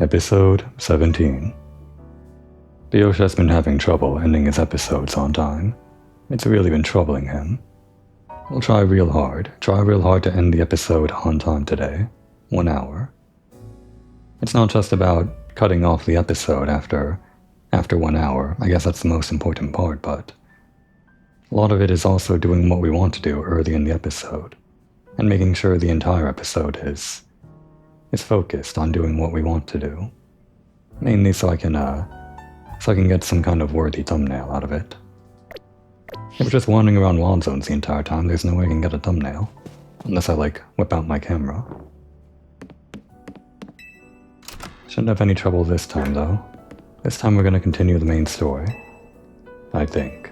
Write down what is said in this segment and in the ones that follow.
Episode 17. Biosh has been having trouble ending his episodes on time. It's really been troubling him. We'll try real hard to end the episode on time today. 1 hour. It's not just about cutting off the episode after 1 hour. I guess that's the most important part, but a lot of it is also doing what we want to do early in the episode, and making sure the entire episode is focused on doing what we want to do. Mainly so I can get some kind of worthy thumbnail out of it. If we're just wandering around wild zones the entire time, there's no way I can get a thumbnail. Unless I whip out my camera. Shouldn't have any trouble this time though. This time we're gonna continue the main story. I think.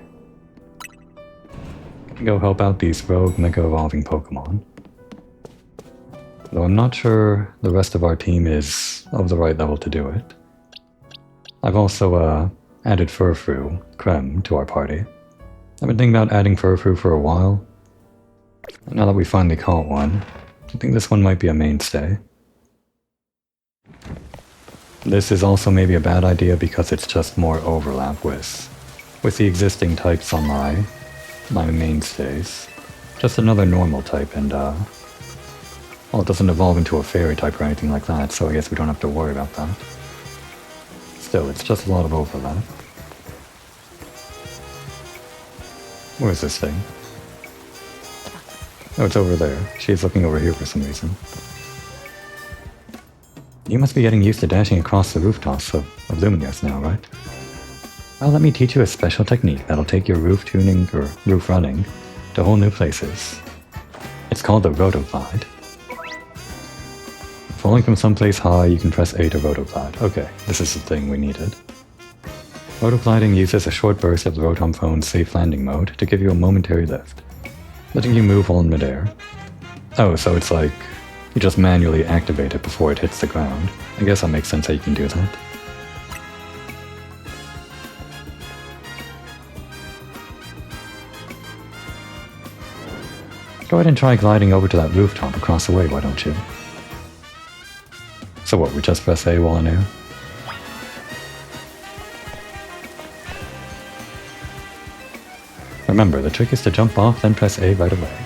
Go help out these rogue mega evolving Pokemon. Though I'm not sure the rest of our team is of the right level to do it. I've also added Furfrou, Creme, to our party. I've been thinking about adding Furfrou for a while. And now that we finally caught one, I think this one might be a mainstay. This is also maybe a bad idea because it's just more overlap with the existing types on my mainstays. Just another normal type and well, it doesn't evolve into a fairy type or anything like that, so I guess we don't have to worry about that. Still, it's just a lot of overlap. Where's this thing? Oh, it's over there. She's looking over here for some reason. You must be getting used to dashing across the rooftops of Luminous now, right? Well, let me teach you a special technique that'll take your roof tuning or roof running to whole new places. It's called the Rotoglide. Falling from someplace high, you can press A to Rotoglide. Okay, this is the thing we needed. Rotogliding uses a short burst of the Rotom phone's safe landing mode to give you a momentary lift, letting you move while in midair. Oh, so it's like you just manually activate it before it hits the ground. I guess that makes sense how you can do that. Go ahead and try gliding over to that rooftop across the way, why don't you? So what, we just press A while in air? Remember, the trick is to jump off, then press A right away.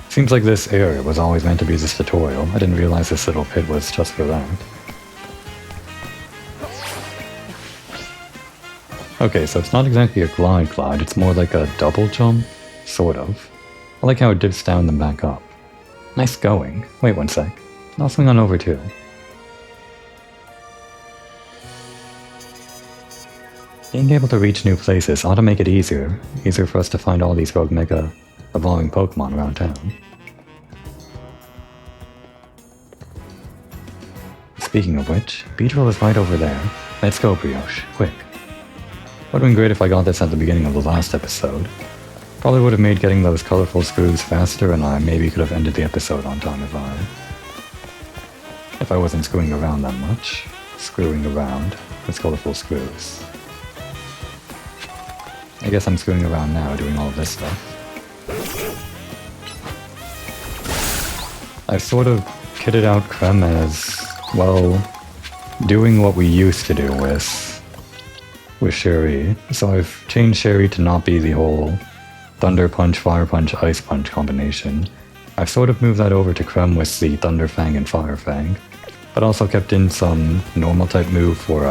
Seems like this area was always meant to be this tutorial. I didn't realize this little pit was just for that. Okay, so it's not exactly a glide, it's more like a double jump, sort of. I like how it dips down then back up. Nice going. Wait one sec. I'll swing on over too. Being able to reach new places ought to make it easier for us to find all these rogue mega evolving Pokemon around town. Speaking of which, Beedrill is right over there. Let's go, Brioche, quick. Would've been great if I got this at the beginning of the last episode. Probably would have made getting those colorful screws faster, and I maybe could have ended the episode on time if I wasn't screwing around that much. Screwing around with colorful screws. I guess I'm screwing around now doing all of this stuff. I've sort of kitted out Creme as, well, doing what we used to do with Sherry. So I've changed Sherry to not be the whole Thunder Punch, Fire Punch, Ice Punch combination. I've sort of moved that over to Creme with the Thunder Fang and Fire Fang, but also kept in some normal type move for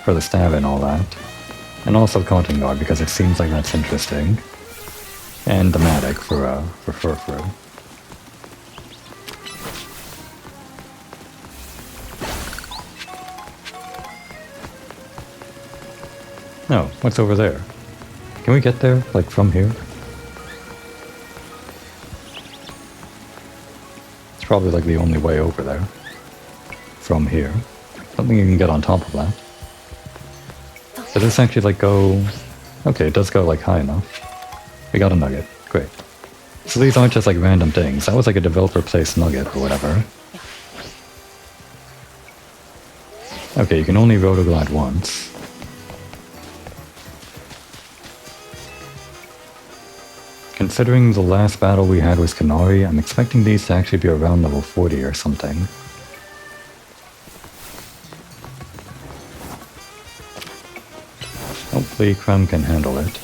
the stab and all that. And also Cotton Guard because it seems like that's interesting. And the Matic for Furfrou. Oh, what's over there? Can we get there, like, from here? It's probably, like, the only way over there. From here. I don't think you can get on top of that. Does this actually, like, go... Okay, it does go, like, high enough. We got a nugget. Great. So these aren't just, like, random things. That was, like, a developer-placed nugget or whatever. Okay, you can only Rotoglide once. Considering the last battle we had with Canary, I'm expecting these to actually be around level 40 or something. Hopefully Krem can handle it.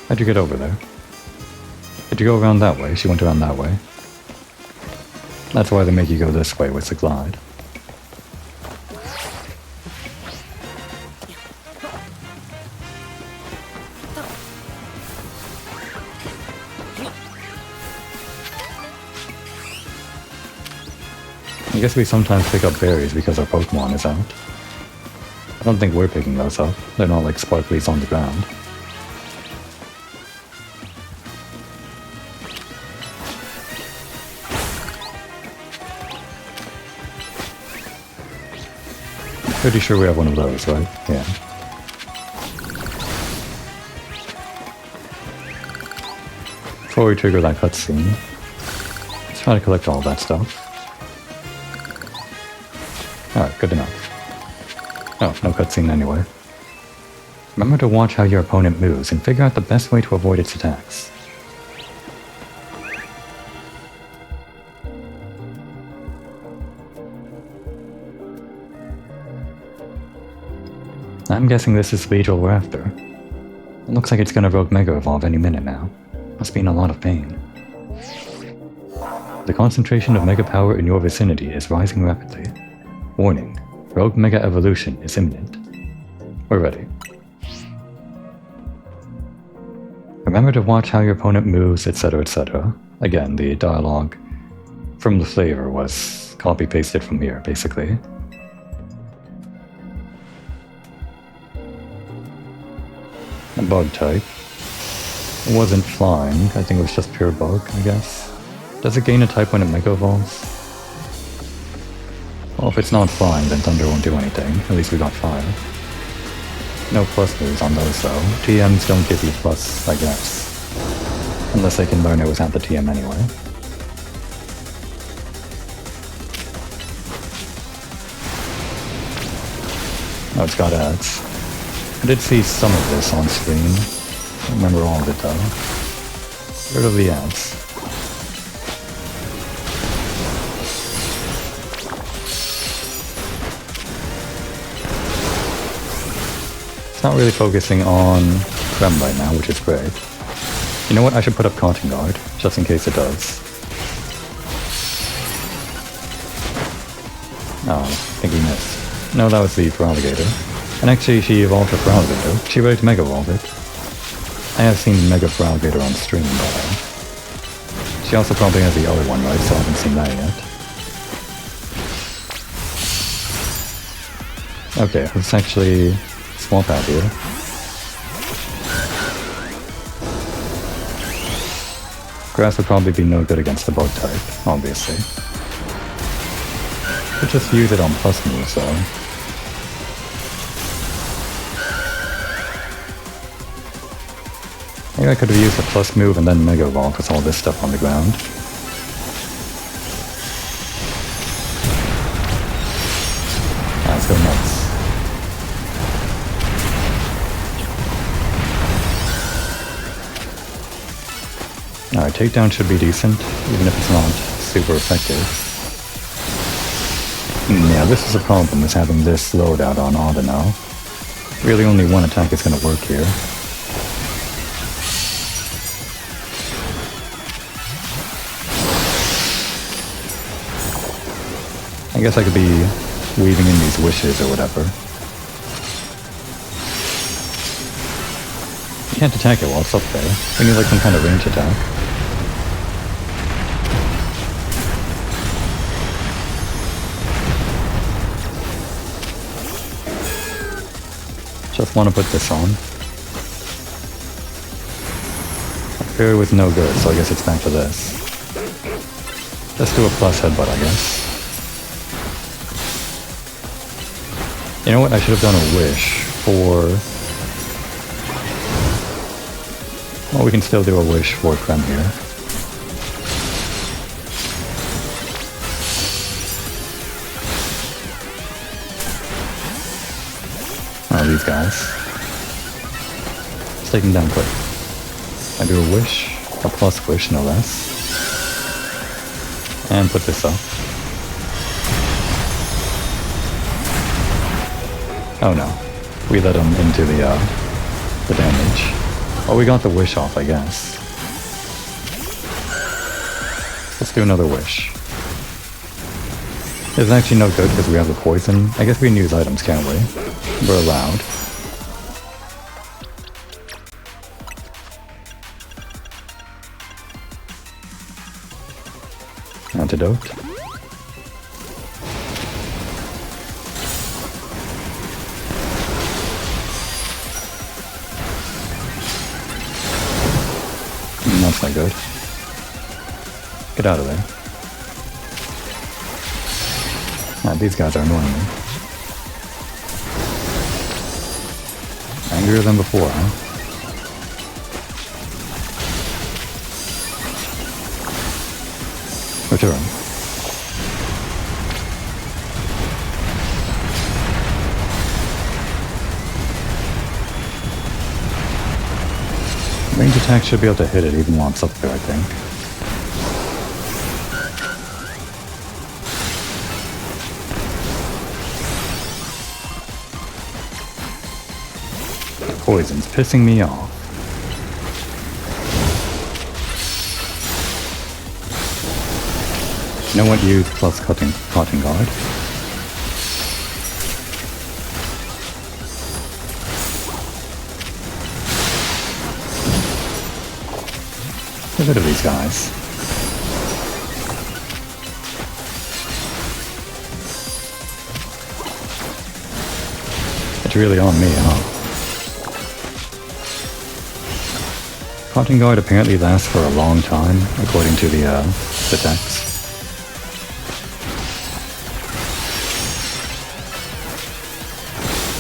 How'd you get over there? Did you go around that way? She went around that way. That's why they make you go this way with the glide. I guess we sometimes pick up berries because our Pokemon is out. I don't think we're picking those up. They're not like sparklies on the ground. Pretty sure we have one of those, right? Yeah. Before we trigger that cutscene, let's try to collect all that stuff. Alright, good enough. Oh, no cutscene anyway. Remember to watch how your opponent moves and figure out the best way to avoid its attacks. I'm guessing this is the Beetle we're after. It looks like it's gonna Rogue Mega Evolve any minute now. Must be in a lot of pain. The concentration of Mega Power in your vicinity is rising rapidly. Warning, Rogue Mega Evolution is imminent. We're ready. Remember to watch how your opponent moves, etc., etc. Again, the dialogue from the flavor was copy-pasted from here, basically. A bug type. It wasn't flying, I think it was just pure bug, I guess. Does it gain a type when it Mega Evolves? Well, if it's not flying, then Thunder won't do anything. At least we got Fire. No plus moves on those though. TMs don't give you plus, I guess. Unless I can learn it was at the TM anyway. Oh, it's got ads. I did see some of this on screen. I don't remember all of it though. Get rid of the ads. It's not really focusing on Krem right now, which is great. You know what? I should put up Cotton Guard, just in case it does. Oh, I think we missed. No, that was the Feraligatr. And actually, she evolved her Feraligatr. She ready to Mega Evolve it. I have seen Mega Feraligatr on stream, but she also probably has the other one, right? So I haven't seen that yet. Okay, let's actually swap out here. Grass would probably be no good against the bug type, obviously. Could just use it on plus moves, though. Maybe I could have used a plus move and then Mega Evolve with all this stuff on the ground. Let's go nuts. Alright, takedown should be decent, even if it's not super effective. Yeah, this is a problem, is having this loadout on Auto now. Really only one attack is going to work here. I guess I could be weaving in these wishes or whatever. You can't attack it while it's up there. We need like some kind of range attack. Just want to put this on. Fairy was no good, so I guess it's back to this. Let's do a plus headbutt, I guess. You know what? I should have done a wish for... Well, we can still do a wish for Krem here. Oh, these guys. Let's take them down quick. I do a wish, a plus wish, no less. And put this up. Oh no. We let him into the damage. Oh, we got the wish off, I guess. Let's do another wish. It's actually no good because we have the poison. I guess we can use items, can't we? We're allowed. Antidote. That's not good. Get out of there. Ah, these guys are annoying me. Angrier than before, huh? Return. Range attack should be able to hit it even while it's up there, I think. The poison's pissing me off. You know what? Use plus cutting guard. Get rid of these guys. It's really on me, huh? Cutting guard apparently lasts for a long time, according to the text.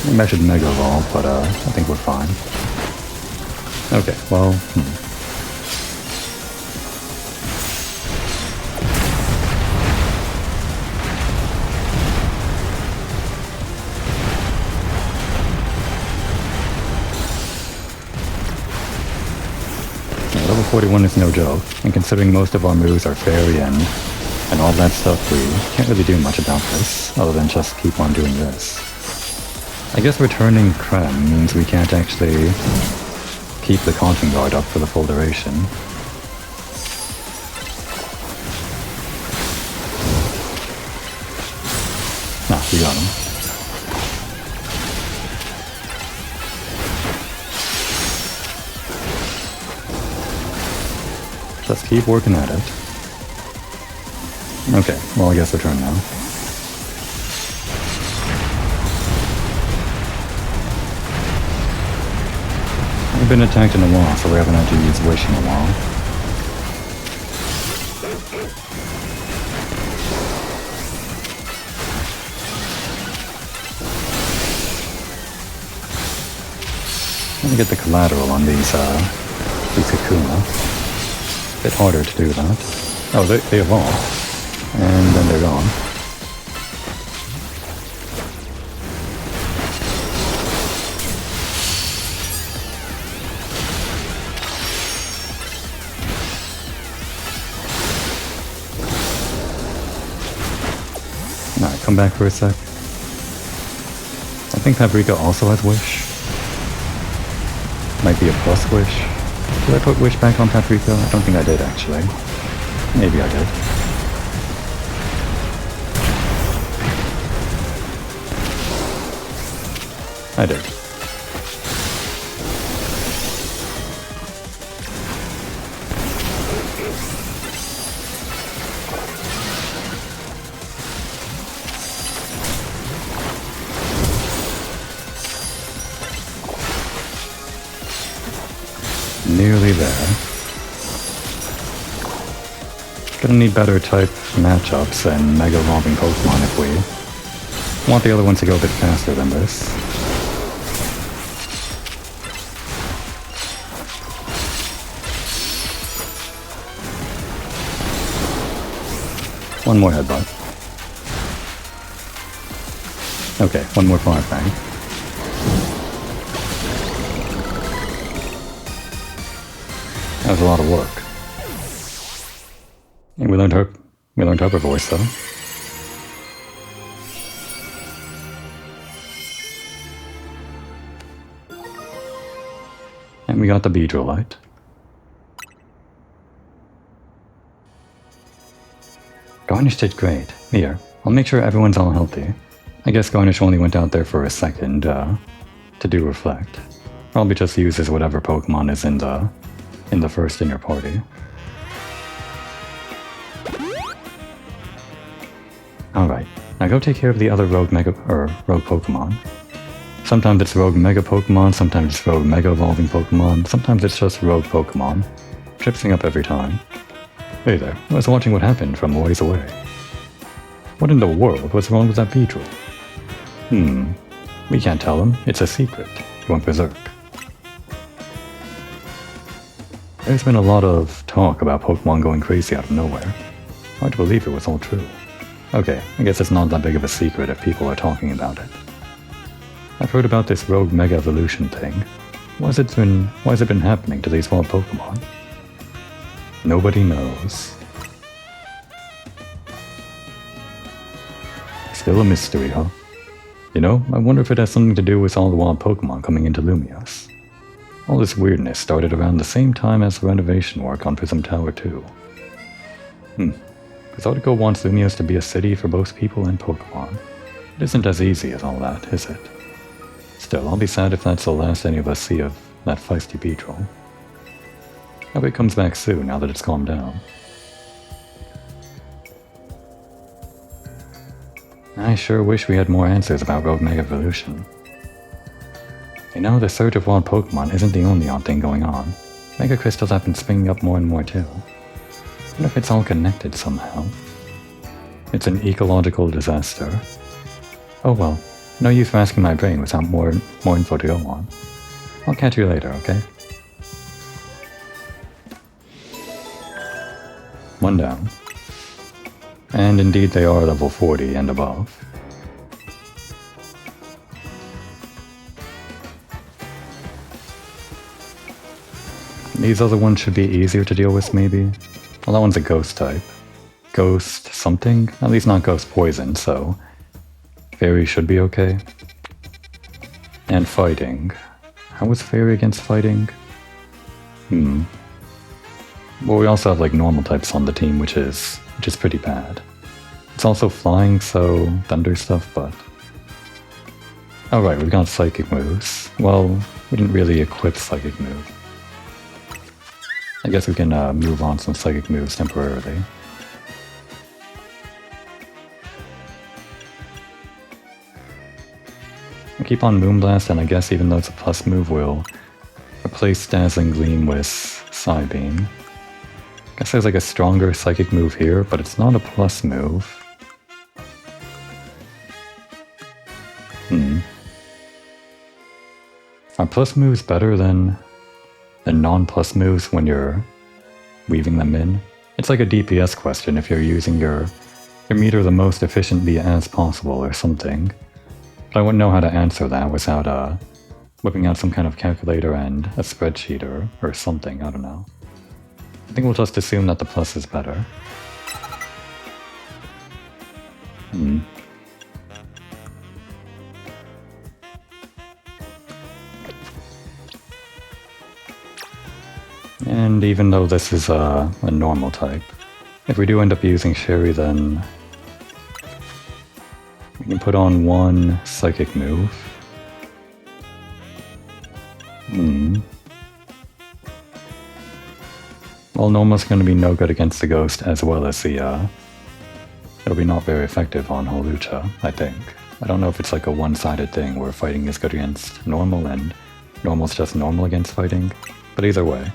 Maybe I should Mega Evolve, but I think we're fine. Okay, well, Yeah, level 41 is no joke, and considering most of our moves are fairy and all that stuff, we can't really do much about this, other than just keep on doing this. I guess returning Krem means we can't actually keep the Conking Guard up for the full duration. Nah, we got him. Let's keep working at it. Okay, well I guess return now. We've been attacked in a while, so we haven't had to use Wish in a while. Let me get the collateral on these Kakuna. Bit harder to do that. Oh, they evolve. And then they're gone. Alright, come back for a sec. I think Paprika also has Wish. Might be a plus Wish. Did I put Wish back on Paprika? I don't think I did, actually. Maybe I did. I did. Nearly there. Gonna need better type matchups and Mega Evolving Pokemon if we want the other ones to go a bit faster than this. One more headbutt. Okay, one more Fire Fang. That was a lot of work. And we learned her We learned Hover Voice, though. And we got the Beedrillite. Garnish did great. Here, I'll make sure everyone's all healthy. I guess Garnish only went out there for a second, to do Reflect. Probably just uses whatever Pokemon is in the first in your party. Alright, now go take care of the other rogue Pokemon. Sometimes it's rogue Mega Pokemon, sometimes it's rogue Mega Evolving Pokemon, sometimes it's just rogue Pokemon. Tripsing up every time. Hey there, I was watching what happened from a ways away. What in the world was wrong with that Beedrill? We can't tell him, it's a secret. He went berserk. There's been a lot of talk about Pokemon going crazy out of nowhere. Hard to believe it was all true. Okay, I guess it's not that big of a secret if people are talking about it. I've heard about this rogue Mega Evolution thing. Why has it been happening to these wild Pokemon? Nobody knows. Still a mystery, huh? You know, I wonder if it has something to do with all the wild Pokemon coming into Lumios. All this weirdness started around the same time as the renovation work on Prism Tower 2. This article wants Lumios to be a city for both people and Pokemon. It isn't as easy as all that, is it? Still, I'll be sad if that's the last any of us see of that feisty Beedrill. Hope it comes back soon now that it's calmed down. I sure wish we had more answers about Rogue Mega Evolution. You know, the surge of wild Pokemon isn't the only odd thing going on. Mega Crystals have been springing up more and more too. I wonder if it's all connected somehow. It's an ecological disaster. Oh well, no use for asking my brain without more info to go on. I'll catch you later, okay? One down. And indeed they are level 40 and above. These other ones should be easier to deal with, maybe? Well, that one's a ghost type. Ghost something? At least not ghost poison, so... Fairy should be okay. And fighting. How was Fairy against fighting? Well, we also have like normal types on the team, which is pretty bad. It's also flying, so thunder stuff, but... Alright, we've got psychic moves. Well, we didn't really equip psychic move. I guess we can move on some psychic moves temporarily. I keep on Moonblast, and I guess even though it's a plus move, we'll replace Dazzling Gleam with Psybeam. Guess there's like a stronger psychic move here, but it's not a plus move. Are plus moves better than non-plus moves when you're weaving them in? It's like a DPS question if you're using your meter the most efficiently as possible or something. But I wouldn't know how to answer that without whipping out some kind of calculator and a spreadsheet or something, I don't know. I think we'll just assume that the plus is better. And even though this is a normal type, if we do end up using Sherry, then we can put on one psychic move. Well, normal's going to be no good against the Ghost, as well as the, it'll be not very effective on Holucha, I think. I don't know if it's like a one-sided thing where fighting is good against normal and normal's just normal against fighting, but either way.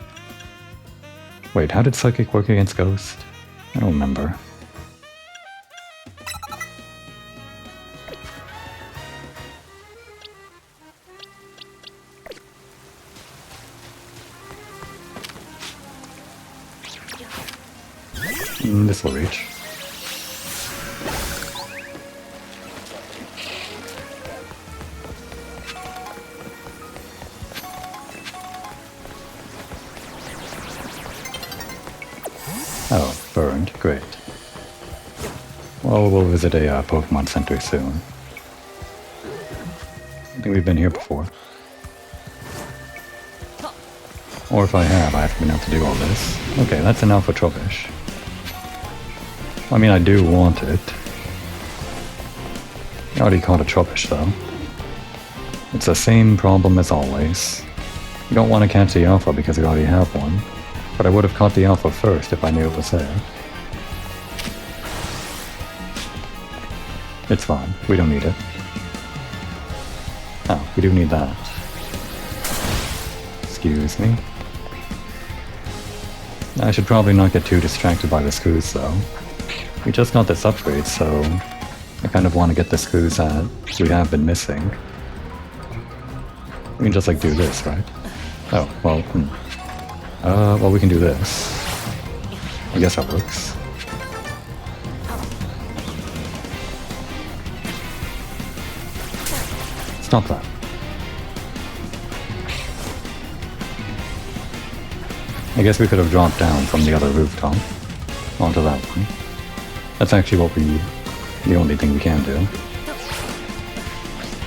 Wait, how did Psychic work against Ghost? I don't remember. This will reach. Oh, burned. Great. Well, we'll visit a Pokemon Center soon. I think we've been here before. Or if I have, I haven't been able to do all this. Okay, that's an Alpha Trubbish. I mean, I do want it. I already caught a Trubbish, though. It's the same problem as always. You don't want to catch the Alpha because you already have one. But I would have caught the Alpha first if I knew it was there. It's fine. We don't need it. Oh, we do need that. Excuse me. I should probably not get too distracted by the screws, though. We just got this upgrade, so I kind of want to get the screws that we have been missing. We can just, like, do this, right? Oh, well, well, we can do this. I guess that works. Stop that. I guess we could have dropped down from the other rooftop onto that one. That's actually the only thing we can do.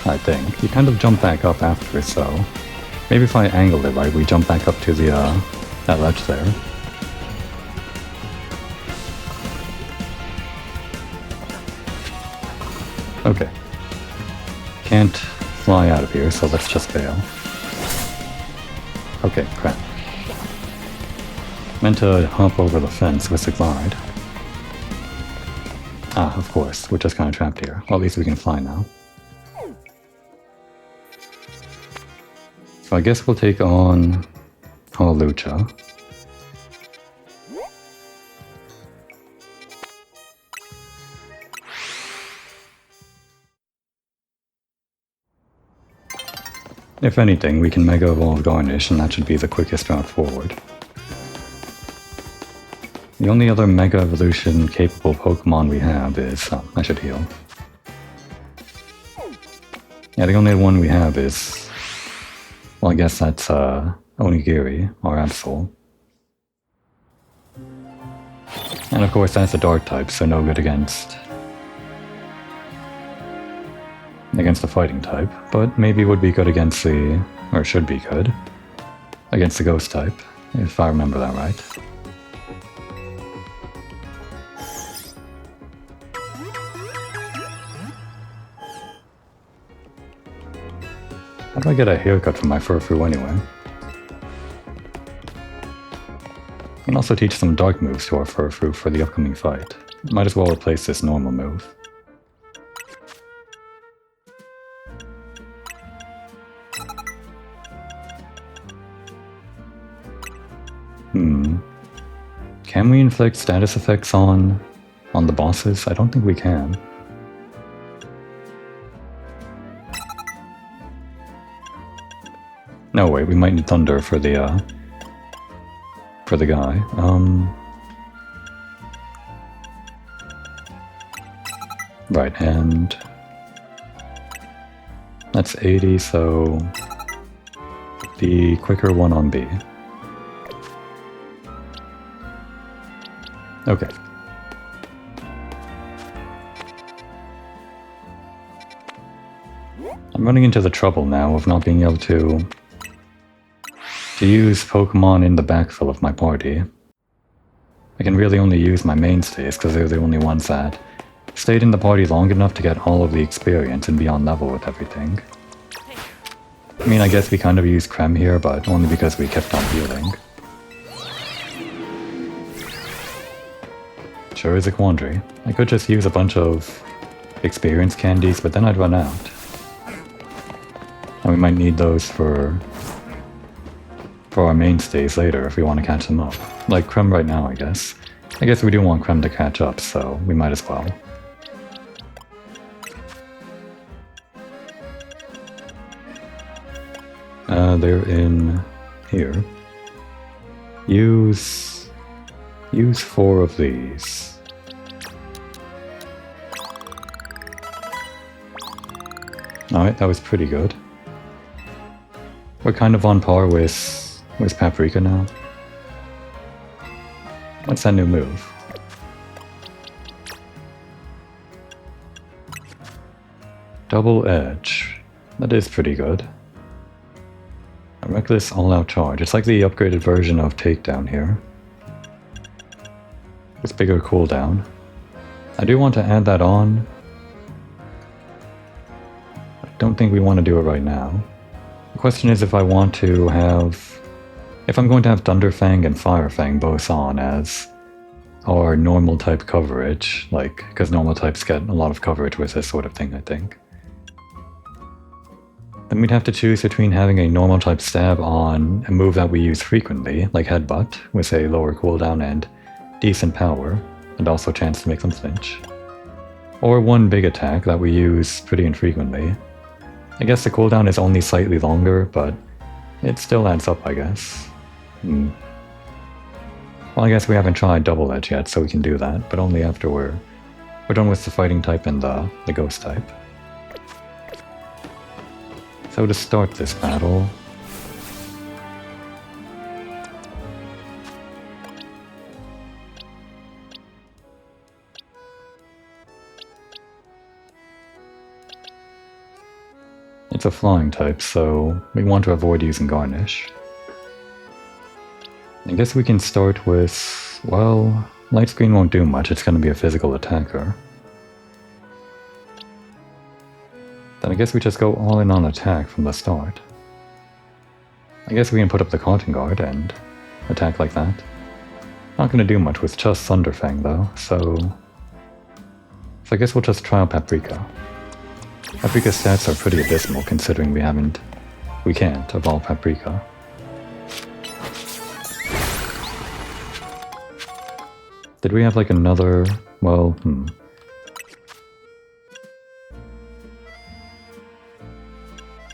I think. You kind of jump back up after, so maybe if I angle it right, we jump back up to the, that ledge there. Okay. Can't fly out of here, so let's just bail. Okay, crap. Meant to hop over the fence with the glide. Ah, of course, we're just kind of trapped here. Well, at least we can fly now. So I guess we'll take on Hawlucha. If anything, we can Mega Evolve Garnish, and that should be the quickest route forward. The only other Mega Evolution capable Pokemon we have is... I should heal. Yeah, the only one we have is... Well, I guess that's Onigiri, or Absol. And of course that's a Dark type, so no good against the Fighting type, but maybe would be good against the... or should be good against the Ghost type, if I remember that right. How do I get a haircut from my Furfrou anyway? I can also teach some dark moves to our Furfrou for the upcoming fight. Might as well replace this normal move. Can we inflict status effects on the bosses? I don't think we can. No, wait, we might need Thunder for the guy. Right, and that's 80, so the quicker one on B. Okay. I'm running into the trouble now of not being able to use Pokemon in the backfill of my party. I can really only use my mainstays because they're the only ones that stayed in the party long enough to get all of the experience and be on level with everything. I mean, I guess we kind of used Creme here, but only because we kept on healing. Sure is a quandary. I could just use a bunch of experience candies, but then I'd run out. And we might need those for our mainstays later if we want to catch them up. Like Creme right now, I guess. I guess we do want Creme to catch up, so we might as well. They're in here. Use 4 of these. Alright, that was pretty good. We're kind of on par with Paprika now. What's that new move? Double edge. That is pretty good. A reckless all-out charge. It's like the upgraded version of takedown here. With bigger cooldown. I do want to add that on. I don't think we want to do it right now. The question is if I want to have... If I'm going to have Thunderfang and Firefang both on as our normal type coverage, like, because normal types get a lot of coverage with this sort of thing, I think. Then we'd have to choose between having a normal type stab on a move that we use frequently, like Headbutt, with a lower cooldown and decent power, and also a chance to make them flinch. Or one big attack that we use pretty infrequently. I guess the cooldown is only slightly longer, but it still adds up, I guess. Well, I guess we haven't tried Double Edge yet, so we can do that, but only after we're done with the fighting type and the ghost type. So to start this battle... It's a flying type, so we want to avoid using Garnish. I guess we can start with... well, Light Screen won't do much, it's going to be a physical attacker. Then I guess we just go all in on attack from the start. I guess we can put up the Cotton Guard and attack like that. Not gonna do much with just Thunderfang though, so I guess we'll just try out Paprika. Paprika's stats are pretty abysmal considering we can't evolve Paprika. Did we have like another, well,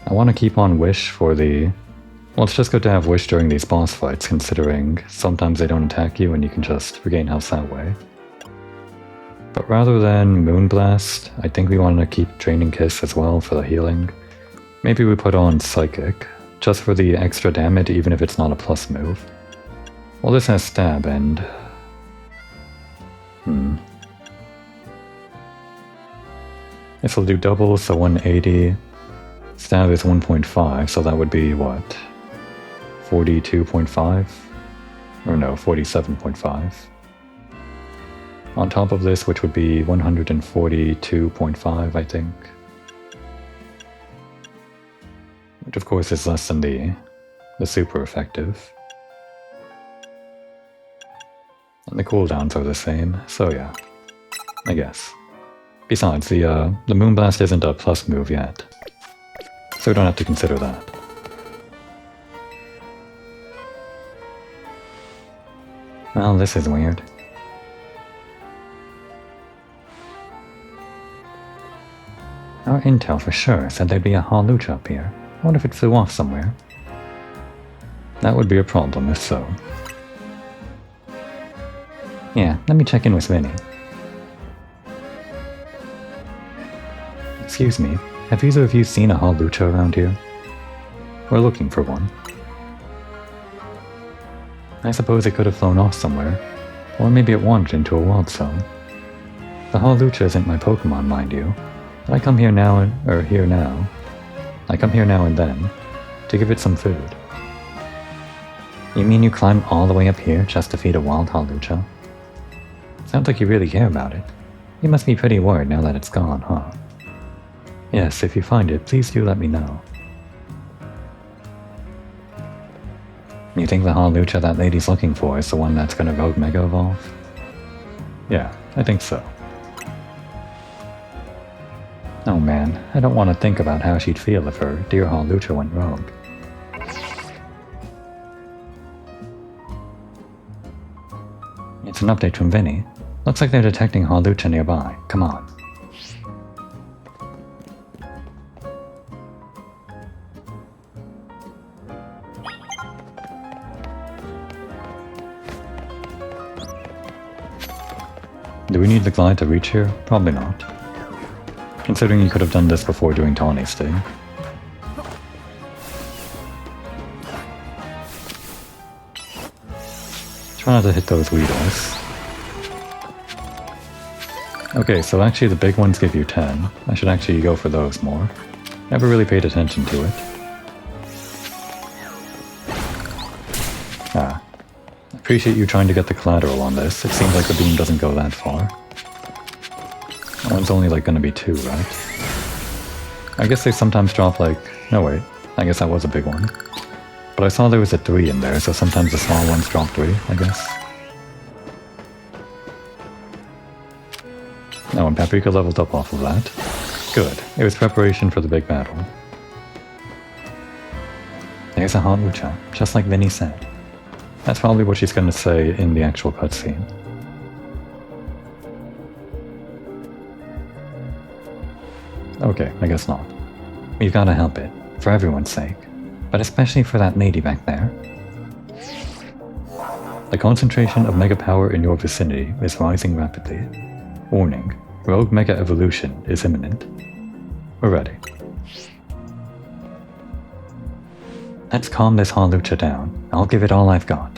I want to keep on Wish for the... Well, it's just good to have Wish during these boss fights, considering sometimes they don't attack you and you can just regain health that way. But rather than Moonblast, I think we want to keep Draining Kiss as well for the healing. Maybe we put on Psychic, just for the extra damage even if it's not a plus move. Well, this has Stab and... This will do double, so 180. Stab is 1.5, so that would be what? 42.5? Or no, 47.5. On top of this, which would be 142.5, I think. Which of course is less than the super effective. And the cooldowns are the same, so yeah, I guess. Besides, the Moonblast isn't a plus move yet, so we don't have to consider that. Well, this is weird. Our intel for sure said there'd be a Hawlucha up here. I wonder if it flew off somewhere. That would be a problem if so. Yeah, let me check in with Vinny. Excuse me, have either of you seen a Hawlucha around here? We're looking for one. I suppose it could have flown off somewhere, or maybe it wandered into a wild zone. The Hawlucha isn't my Pokémon, mind you, but I come here now and then to give it some food. You mean you climbed all the way up here just to feed a wild Hawlucha? Sounds like you really care about it. You must be pretty worried now that it's gone, huh? Yes, if you find it, please do let me know. You think the Hawlucha that lady's looking for is the one that's gonna Rogue Mega Evolve? Yeah, I think so. Oh man, I don't want to think about how she'd feel if her dear Hawlucha went rogue. It's an update from Vinny. Looks like they're detecting Hawlucha nearby. Come on. Do we need the glide to reach here? Probably not. Considering you could have done this before doing Tawny's thing. Try not to hit those Weedles. Okay, so actually the big ones give you 10. I should actually go for those more. Never really paid attention to it. Ah. Appreciate you trying to get the collateral on this. It seems like the beam doesn't go that far. That one's only like gonna be 2, right? I guess they sometimes drop like... No wait, I guess that was a big one. But I saw there was a 3 in there, so sometimes the small ones drop 3, I guess. Oh, and Paprika leveled up off of that. Good. It was preparation for the big battle. There's a hot Lucha, just like Vinny said. That's probably what she's going to say in the actual cutscene. Okay, I guess not. We've got to help it, for everyone's sake. But especially for that lady back there. The concentration of mega power in your vicinity is rising rapidly. Warning, rogue mega evolution is imminent. We're ready. Let's calm this Halucha down. I'll give it all I've got.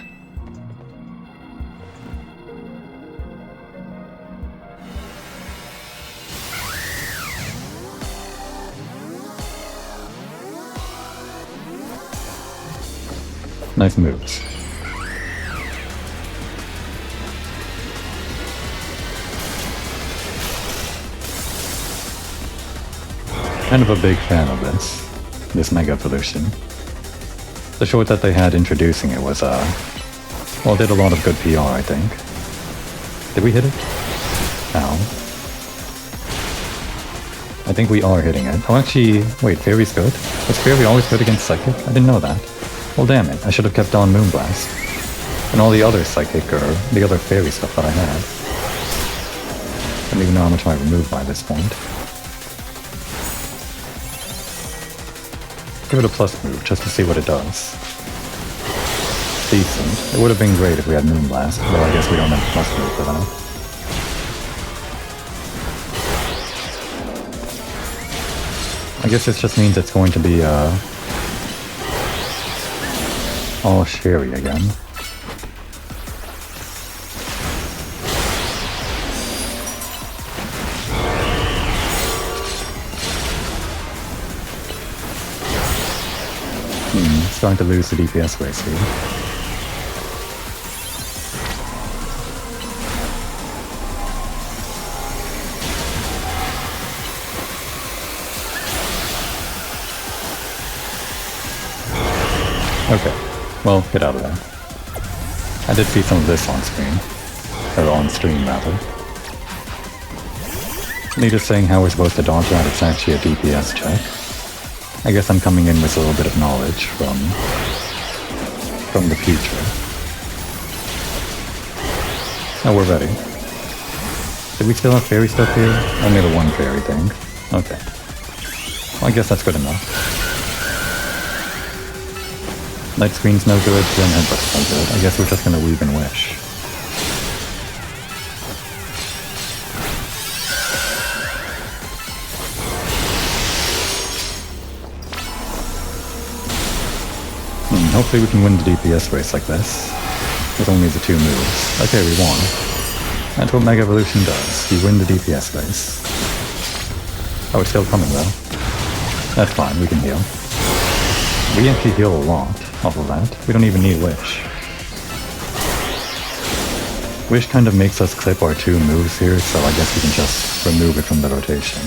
Nice moves. Kind of a big fan of this mega evolution. The short that they had introducing it was, well, did a lot of good PR, I think. Did we hit it? Ow. I think we are hitting it. Oh, actually, wait, Fairy's good? Was Fairy always good against Psychic? I didn't know that. Well, damn it, I should have kept on Moonblast. And all the other Psychic, or the other Fairy stuff that I had. I don't even know how much I removed by this point. Give it a plus move, just to see what it does. Decent. It would have been great if we had Moonblast, though I guess we don't have a plus move for that. I guess this just means it's going to be, all Sherry again. Starting to lose the DPS race here. Okay, well, get out of there. I did see some of this on screen. Or on stream, rather. Me just saying how we're supposed to dodge that, it's actually a DPS check. I guess I'm coming in with a little bit of knowledge from the future. Oh, we're ready. Did we still have fairy stuff here? Only the one fairy thing. Okay. Well, I guess that's good enough. Light screen's no good, then headbutt's no good. I guess we're just gonna weave and wish. Hopefully we can win the DPS race like this, with only the 2 moves. Okay, we won. That's what Mega Evolution does. You win the DPS race. Oh, it's still coming though. That's fine, we can heal. We actually heal a lot off of that. We don't even need Wish. Wish kind of makes us clip our 2 moves here, so I guess we can just remove it from the rotation.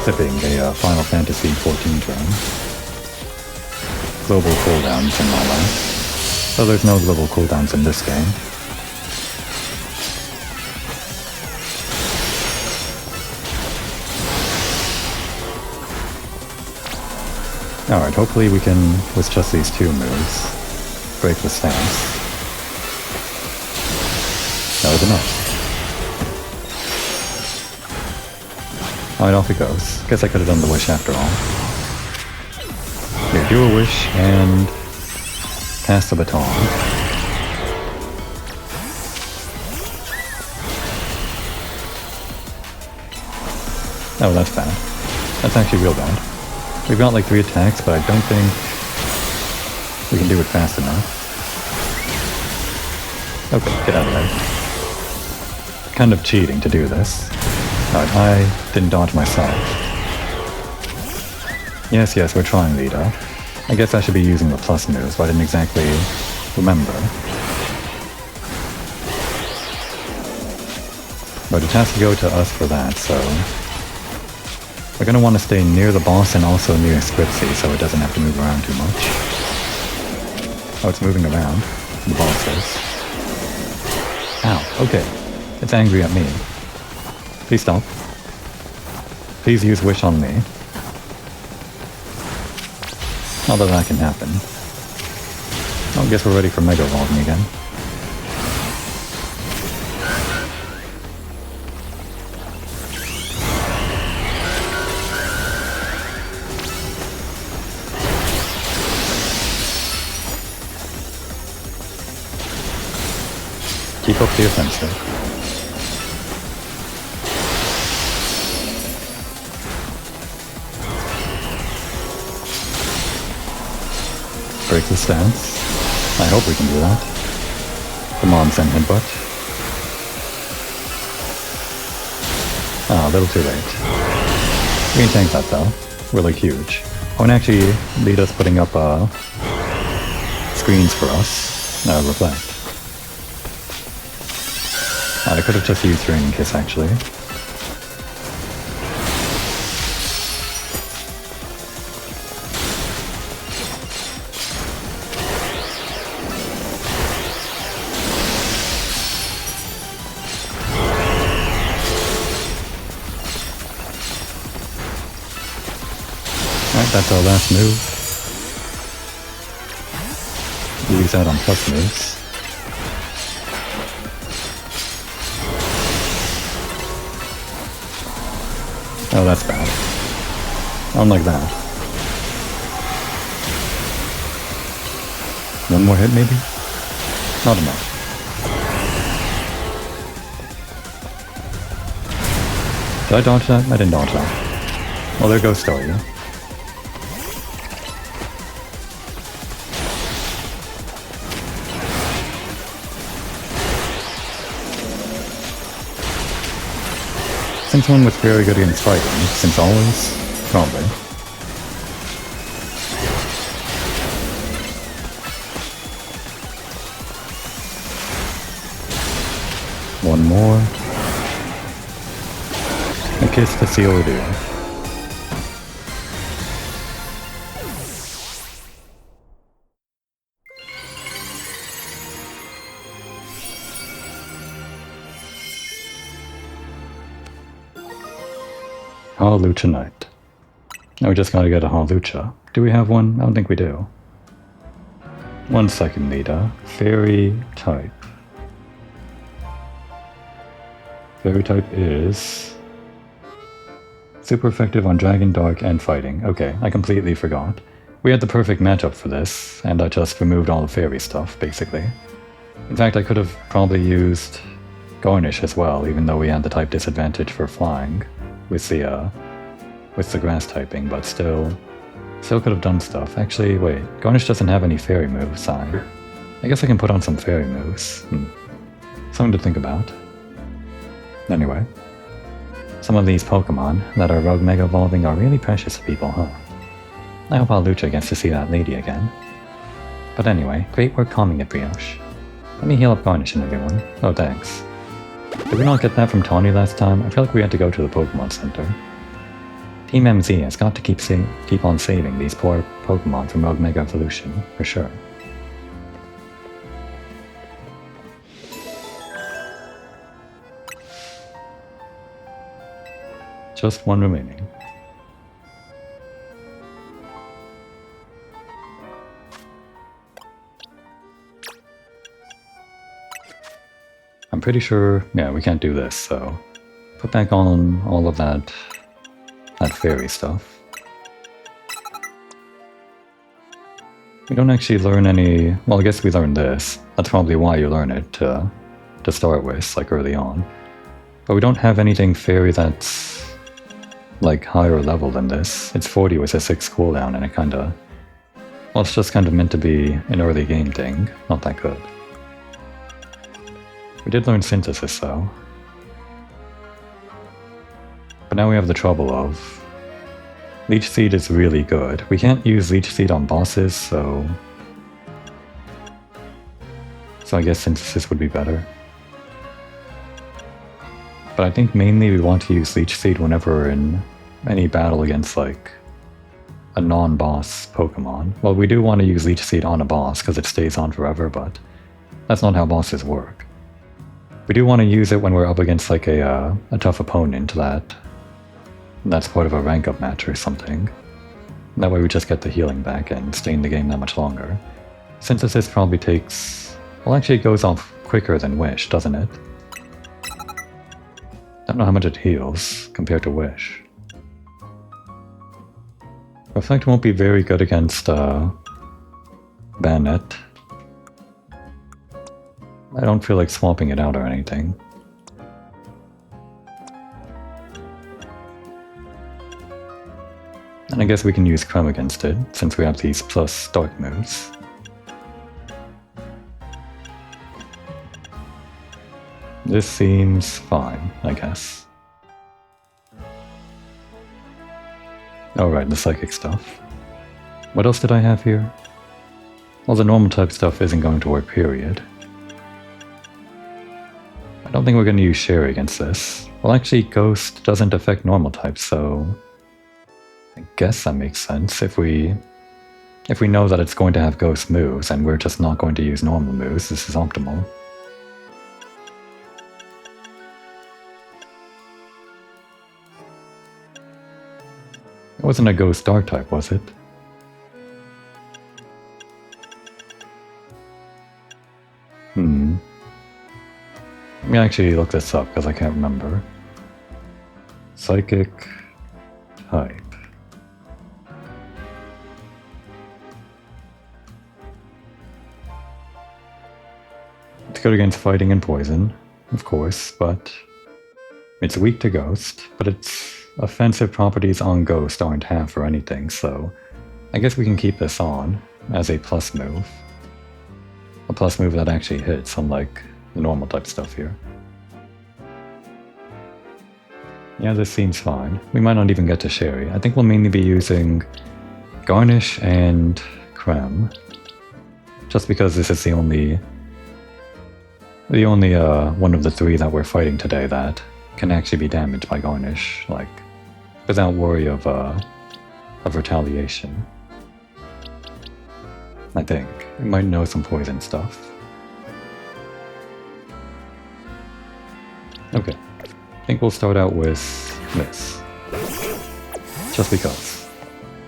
Clipping a Final Fantasy XIV turn. Global cooldowns and all that. So there's no global cooldowns in this game. Alright, hopefully we can, with just these 2 moves, break the stance. That was enough. Alright, off it goes. Guess I could have done the wish after all. Here, do a wish and pass the baton. Oh, that's bad. That's actually real bad. We've got like 3 attacks, but I don't think we can do it fast enough. Okay, get out of there. kind of cheating to do this. Alright, I didn't dodge myself. Yes, we're trying, Lita. I guess I should be using the plus moves, but I didn't exactly remember. But it has to go to us for that, so... we're gonna want to stay near the boss and also near Scripsy, so it doesn't have to move around too much. Oh, it's moving around. The boss is. Ow, okay. It's angry at me. Please stop. Please use Wish on me. Not that that can happen. I guess we're ready for Mega Evolving again. Keep up the offensive. Break the stance. I hope we can do that. Come on, send headbutt. Ah, a little too late. We can tank that though. Really huge. Oh, and actually, Lita's putting up screens for us. Reflect. I could have just used Ring Kiss actually. Alright, that's our last move. We'll use that on plus moves. Oh, that's bad. Unlike that. One more hit, maybe? Not enough. Did I dodge that? I didn't dodge that. Well, there goes Storia. Since one was very good against fighting, since always, probably. One more. A kiss to seal the deal. Hawlucha Knight. Now we just gotta get a Hawlucha. Do we have one? I don't think we do. 1 second, Lita. Fairy type. Fairy type is... super effective on Dragon, Dark, and Fighting. Okay, I completely forgot. We had the perfect matchup for this, and I just removed all the fairy stuff, basically. In fact, I could have probably used Garnish as well, even though we had the type disadvantage for flying. With the grass typing, but still could have done stuff. Actually, wait, Garnish doesn't have any fairy moves. I guess I can put on some fairy moves. Something to think about. Anyway, some of these Pokemon that are Rogue Mega Evolving are really precious to people, huh? I hope Hawlucha gets to see that lady again. But anyway, great work calming it, Brioche. Let me heal up Garnish and everyone. Oh, thanks. Did we not get that from Tawny last time? I feel like we had to go to the Pokemon Center. Team MZ has got to keep on saving these poor Pokemon from Rogue Mega Evolution, for sure. Just one remaining. I'm pretty sure, yeah, we can't do this, so put back on all of that fairy stuff. We don't actually learn any, well, I guess we learned this. That's probably why you learn it, to start with, like early on. But we don't have anything fairy that's like higher level than this. It's 40 with a 6 cooldown, and it kinda, well, it's just kind of meant to be an early game thing, not that good. We did learn Synthesis though. But now we have the trouble of... Leech Seed is really good. We can't use Leech Seed on bosses, so... So I guess Synthesis would be better. But I think mainly we want to use Leech Seed whenever we're in any battle against, like, a non-boss Pokemon. Well, we do want to use Leech Seed on a boss because it stays on forever, but that's not how bosses work. We do want to use it when we're up against, like, a tough opponent that's part of a rank-up match or something. That way we just get the healing back and stay in the game that much longer. Synthesis probably takes... Well, actually it goes off quicker than Wish, doesn't it? I don't know how much it heals compared to Wish. Reflect won't be very good against Bayonet. I don't feel like swapping it out or anything. And I guess we can use Creme against it, since we have these plus dark moves. This seems fine, I guess. Alright, the psychic stuff. What else did I have here? Well, the normal type stuff isn't going to work, period. I don't think we're going to use Sherry against this. Well, actually, Ghost doesn't affect normal types, so... I guess that makes sense. If we know that it's going to have Ghost moves, and we're just not going to use normal moves, this is optimal. It wasn't a Ghost Dark type, was it? Let me actually look this up, because I can't remember. Psychic type. It's good against fighting and poison, of course, but it's weak to Ghost, but its offensive properties on Ghost aren't half or anything, so I guess we can keep this on as a plus move. A plus move that actually hits, unlike the normal type stuff here. Yeah, this seems fine. We might not even get to Sherry. I think we'll mainly be using Garnish and Creme, just because this is the only one of the three that we're fighting today that can actually be damaged by Garnish, like, without worry of retaliation. I think. We might know some poison stuff. Okay. I think we'll start out with this. Just because.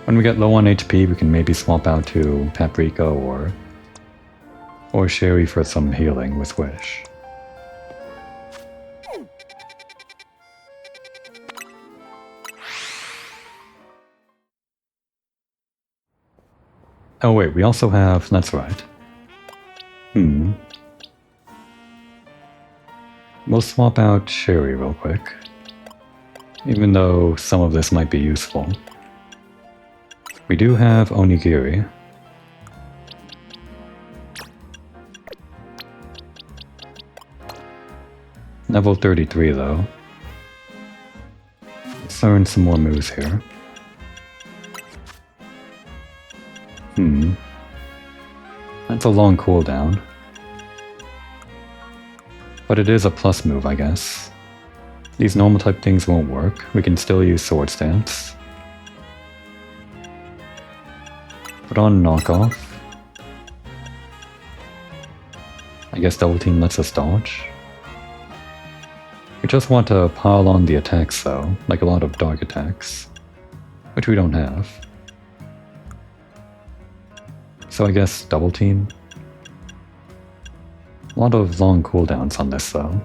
When we get low on HP, we can maybe swap out to Paprika or Sherry for some healing with Wish. Oh wait, we also have... that's right. We'll swap out Sherry real quick. Even though some of this might be useful. We do have Onigiri. Level 33 though. Let's learn some more moves here. That's a long cooldown. But it is a plus move, I guess. These normal type things won't work. We can still use Sword Stance. Put on Knockoff. I guess Double Team lets us dodge. We just want to pile on the attacks though, like a lot of dark attacks. Which we don't have. So I guess Double Team. A lot of long cooldowns on this though.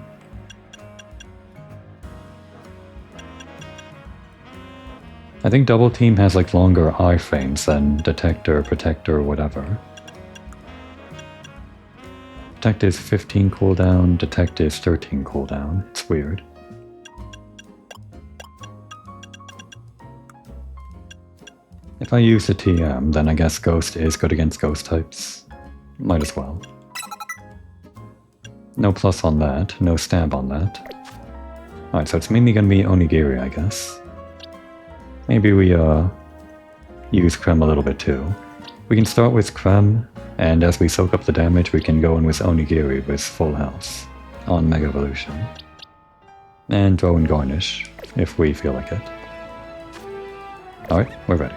I think Double Team has like longer iframes than Detector, Protector, whatever. Protect is 15 cooldown, Detect is 13 cooldown. It's weird. If I use a TM, then I guess Ghost is good against Ghost types. Might as well. No plus on that, no stab on that. Alright, so it's mainly gonna be onigiri, I guess. Maybe we use creme a little bit too. We can start with creme, and as we soak up the damage, we can go in with onigiri with full health on Mega Evolution. And throw in garnish, if we feel like it. Alright, we're ready.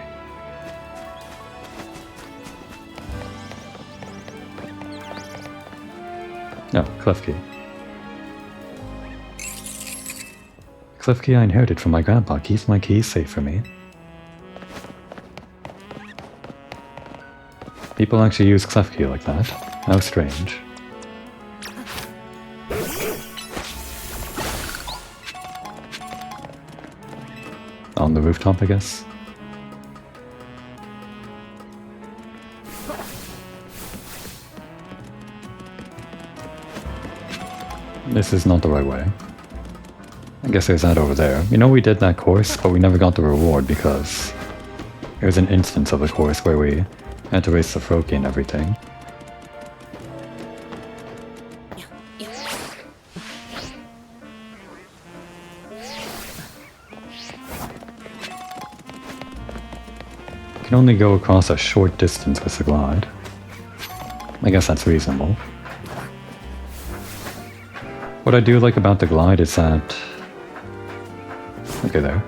Oh, Clef Key. Clef Key I inherited from my grandpa. Keeps my keys safe for me. People actually use Clef Key like that. How strange. On the rooftop, I guess. This is not the right way. I guess there's that over there. You know, we did that course, but we never got the reward because there was an instance of the course where we had to race the Froakie and everything. You can only go across a short distance with the glide. I guess that's reasonable. What I do like about the glide is that... Okay, there.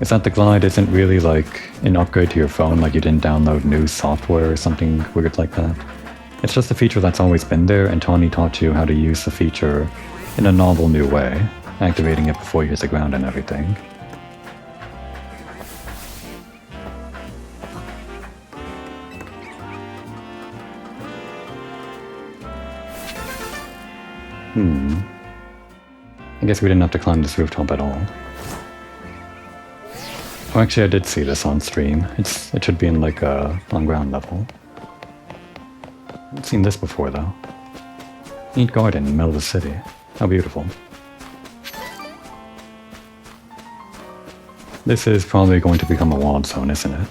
Is that the glide isn't really like an upgrade to your phone, like you didn't download new software or something weird like that. It's just a feature that's always been there, and Tawny taught you how to use the feature in a novel new way, activating it before you hit the ground and everything. I guess we didn't have to climb this rooftop at all. Oh, actually I did see this on stream. It should be in like on ground level. I've seen this before though. Neat garden in the middle of the city. How beautiful. This is probably going to become a walled zone, isn't it?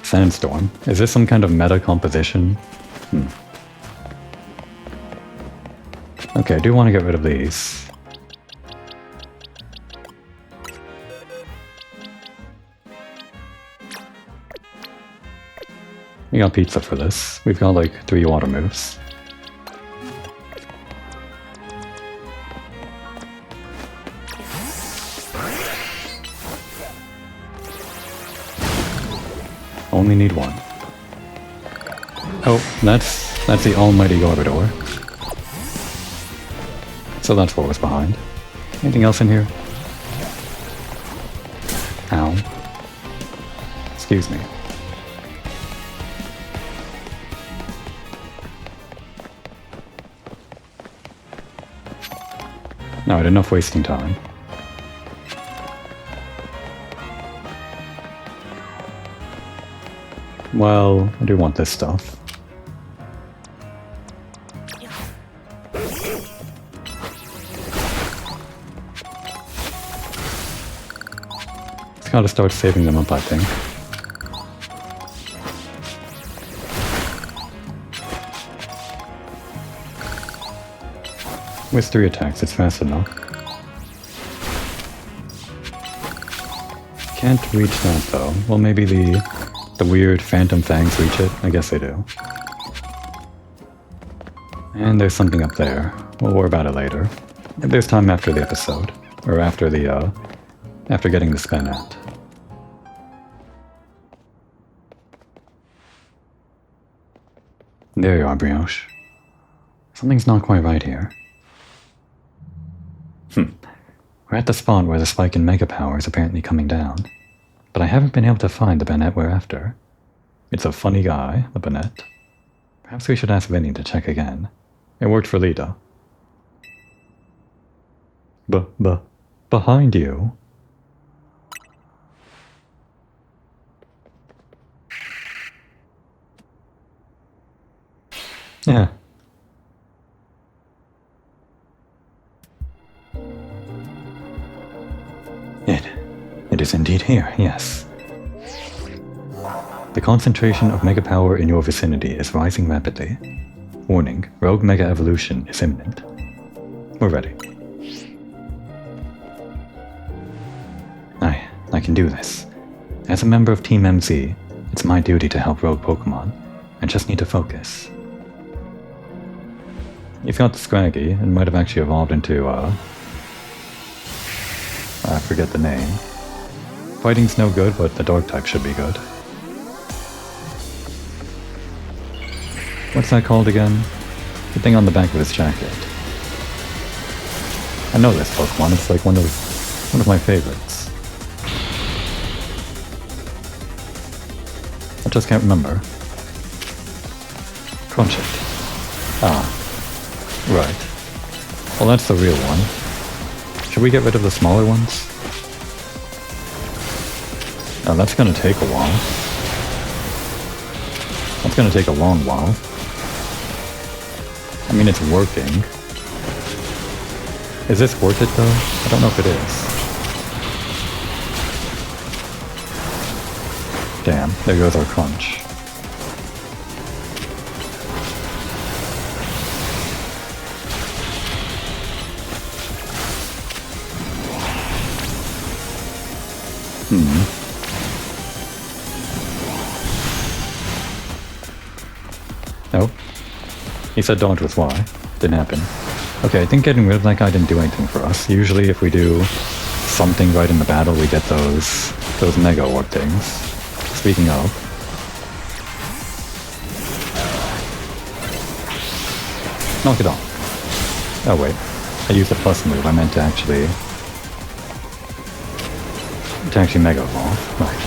Sandstorm. Is this some kind of meta composition? Okay, I do want to get rid of these. We got pizza for this. We've got like 3 water moves. Only need 1. Oh, that's the almighty Garbodor. So that's what was behind. Anything else in here? Ow. Excuse me. Alright, enough wasting time. Well, I do want this stuff. It's gotta start saving them up, I think. With 3 attacks, it's fast enough. Can't reach that though. Well, maybe the weird phantom fangs reach it. I guess they do. And there's something up there. We'll worry about it later. There's time after the episode. Or after the, after getting the spin out. There you are, Brioche. Something's not quite right here. We're at the spot where the spike in mega power is apparently coming down. But I haven't been able to find the Banette we're after. It's a funny guy, the Banette. Perhaps we should ask Vinny to check again. It worked for Lita. Behind you? Yeah. It is indeed here, yes. The concentration of mega power in your vicinity is rising rapidly. Warning, rogue mega evolution is imminent. We're ready. I can do this. As a member of Team MZ, it's my duty to help rogue Pokemon. I just need to focus. You've got the Scraggy, and might have actually evolved into, I forget the name. Fighting's no good, but the Dark type should be good. What's that called again? The thing on the back of his jacket. I know this Pokemon, it's like one of my favorites. I just can't remember. Crunch it. Ah. Right. Well, that's the real one. Should we get rid of the smaller ones? Oh, that's gonna take a while. That's gonna take a long while. I mean, it's working. Is this worth it, though? I don't know if it is. Damn, there goes our crunch. Nope. He said dodge with Y. Didn't happen. Okay, I think getting rid of that guy didn't do anything for us. Usually if we do something right in the battle, we get those Mega Orb things. Speaking of... knock it off. Oh wait. I used the plus move. I meant to actually Mega Evolve. Right.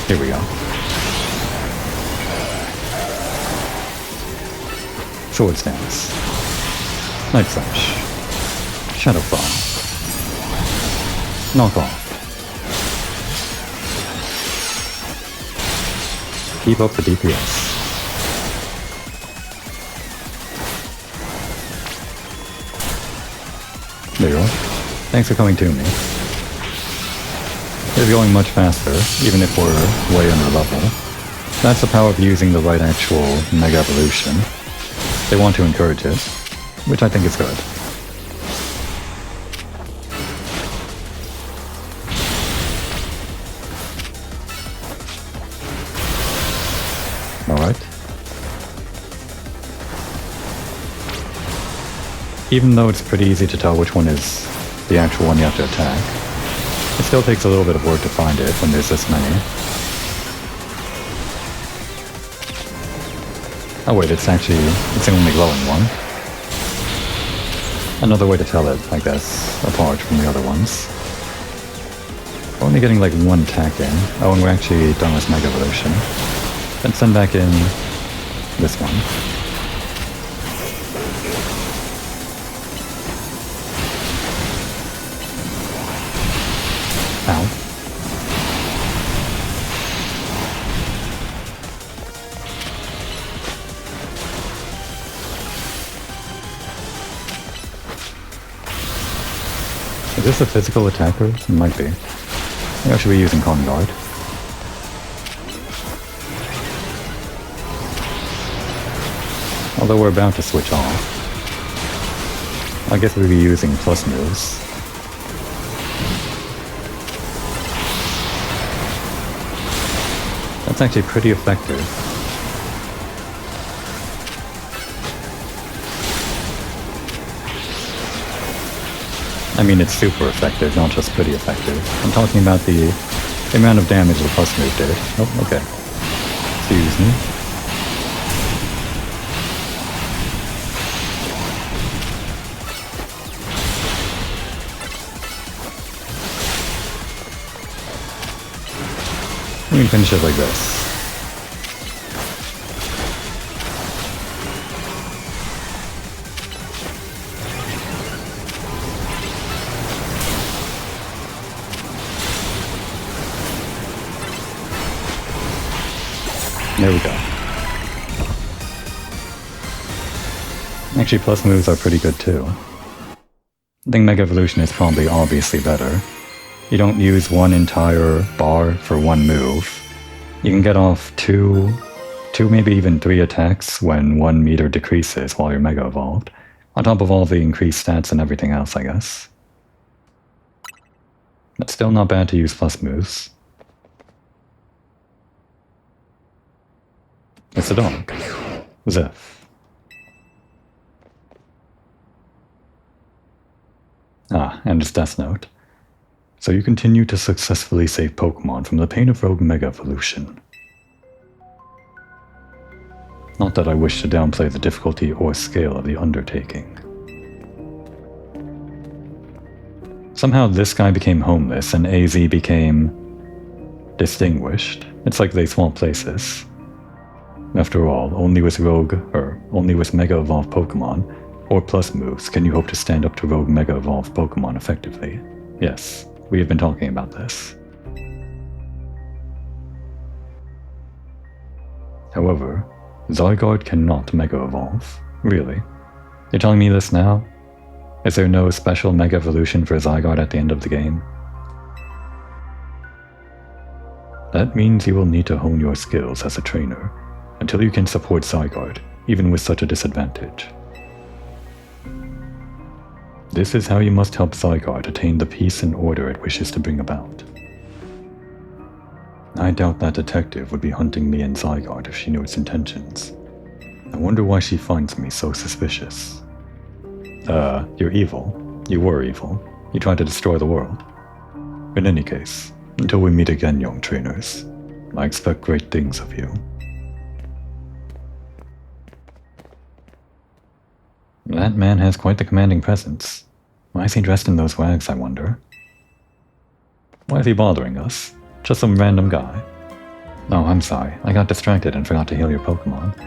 Here we go. Sword Stance. Night Flash. Shadow Fall. Knock off. Keep up the DPS. There you are. Thanks for coming to me. It's going much faster, even if we're way under level. That's the power of using the right actual Mega Evolution. They want to encourage it, which I think is good. Alright. Even though it's pretty easy to tell which one is the actual one you have to attack, it still takes a little bit of work to find it when there's this many. Oh wait, it's the only glowing one. Another way to tell it, I guess, apart from the other ones. We're only getting like one attack in. Oh, and we're actually done with Mega Evolution. Then send back in this one. Ow. Is this a physical attacker? It might be. Maybe I should be using Con Guard. Although we're about to switch off. I guess we'll be using plus moves. That's actually pretty effective. I mean, it's super effective, not just pretty effective. I'm talking about the amount of damage the plus move did. Oh, okay. Excuse me. We can finish it like this. There we go. Actually, plus moves are pretty good too. I think Mega Evolution is probably obviously better. You don't use one entire bar for one move. You can get off two, maybe even 3 attacks when 1 meter decreases while you're Mega Evolved, on top of all the increased stats and everything else, I guess. That's still not bad to use plus moves. It's a dog. Zeph. Ah, and its death note. So you continue to successfully save Pokémon from the pain of rogue Mega Evolution. Not that I wish to downplay the difficulty or scale of the undertaking. Somehow this guy became homeless and AZ became distinguished. It's like they swapped places. After all, only with Mega Evolved Pokémon, or plus moves, can you hope to stand up to rogue Mega Evolved Pokémon effectively. Yes, we have been talking about this. However, Zygarde cannot Mega Evolve. Really? You're telling me this now? Is there no special Mega Evolution for Zygarde at the end of the game? That means you will need to hone your skills as a trainer, until you can support Zygarde, even with such a disadvantage. This is how you must help Zygarde attain the peace and order it wishes to bring about. I doubt that detective would be hunting me and Zygarde if she knew its intentions. I wonder why she finds me so suspicious. You're evil. You were evil. You tried to destroy the world. In any case, until we meet again, young trainers, I expect great things of you. That man has quite the commanding presence. Why is he dressed in those rags, I wonder? Why is he bothering us? Just some random guy. Oh, I'm sorry. I got distracted and forgot to heal your Pokémon.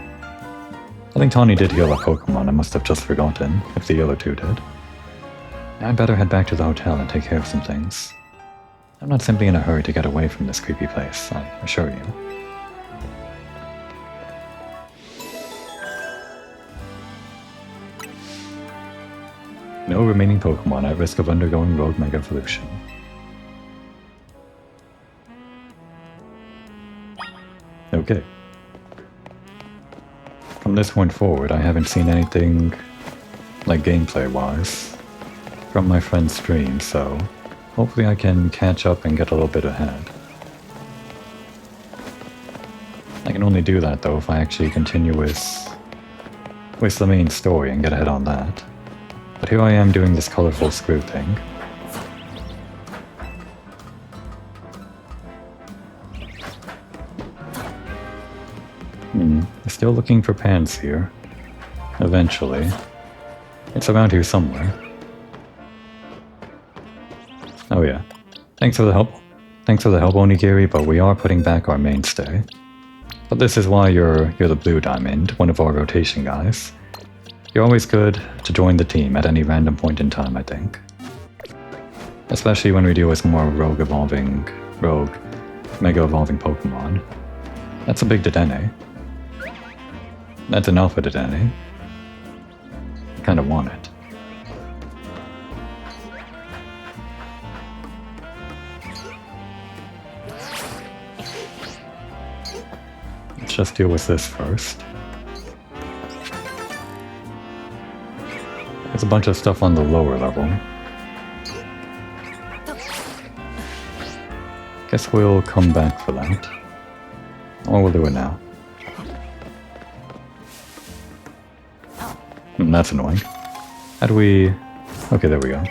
I think Tawny did heal a Pokémon. I must have just forgotten, if the other two did. I'd better head back to the hotel and take care of some things. I'm not simply in a hurry to get away from this creepy place, I assure you. No remaining Pokémon at risk of undergoing rogue Mega Evolution. Okay. From this point forward, I haven't seen anything, like gameplay-wise, from my friend's stream, so hopefully I can catch up and get a little bit ahead. I can only do that, though, if I actually continue with the main story and get ahead on that. But here I am doing this colorful screw thing. Still looking for pants here. Eventually. It's around here somewhere. Oh yeah. Thanks for the help. Thanks for the help, Onigiri, but we are putting back our mainstay. But this is why you're the Blue Diamond, one of our rotation guys. You're always good to join the team at any random point in time, I think. Especially when we deal with more Mega Evolving Pokémon. That's a big Dedenne. That's an Alpha Dedenne. Kinda want it. Let's just deal with this first. There's a bunch of stuff on the lower level. Guess we'll come back for that. Or we'll do it now. That's annoying. How do we... Okay, there we go.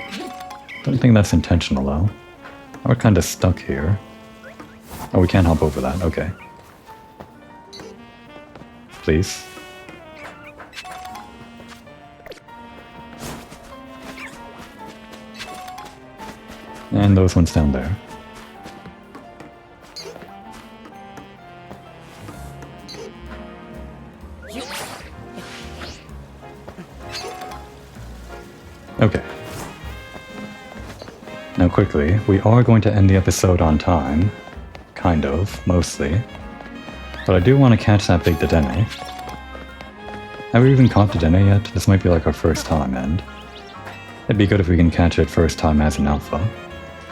Don't think that's intentional, though. We're kind of stuck here. Oh, we can't hop over that. Okay. Please. And those ones down there. Okay. Now quickly, we are going to end the episode on time. Kind of, mostly. But I do want to catch that big Dedenne. Have we even caught Dedenne yet? This might be like our first time, and It'd be good if we can catch it first time as an alpha.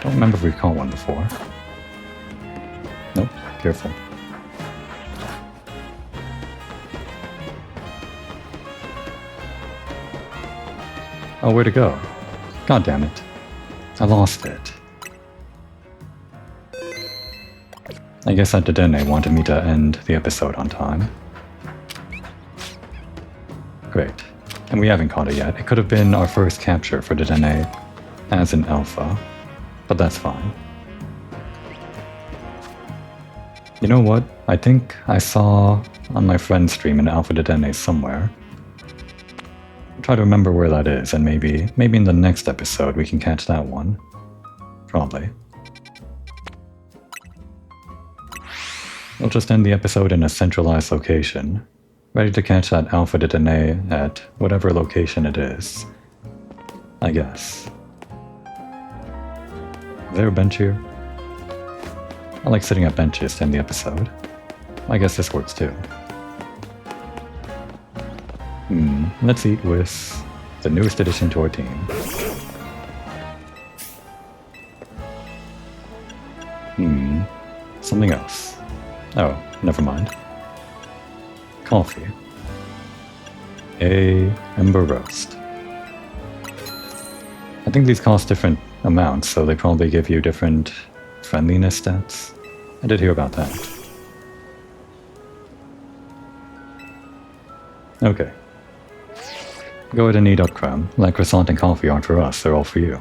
Don't remember if we've caught one before. Nope, careful. Oh, where'd it go? God damn it. I lost it. I guess that Dedenne wanted me to end the episode on time. Great. And we haven't caught it yet. It could have been our first capture for Dedenne as an alpha, but that's fine. You know what? I think I saw on my friend's stream an alpha Dedenne somewhere. I'll try to remember where that is, and maybe in the next episode we can catch that one. Probably. We'll just end the episode in a centralized location, ready to catch that alpha Dedenne at whatever location it is. I guess. Is there a bench here? I like sitting at benches to end the episode. I guess this works too. Let's eat with the newest addition to our team. Something else. Oh, never mind. Coffee. Ember roast. I think these cost different amounts, so they probably give you different friendliness stats. I did hear about that. Okay. Go ahead and eat up, Crumb. Like croissant and coffee aren't for us, they're all for you.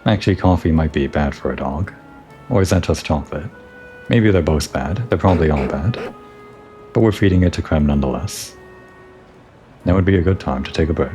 Actually, coffee might be bad for a dog. Or is that just chocolate? Maybe they're both bad. They're probably all bad. But we're feeding it to Creme nonetheless. Now would be a good time to take a break.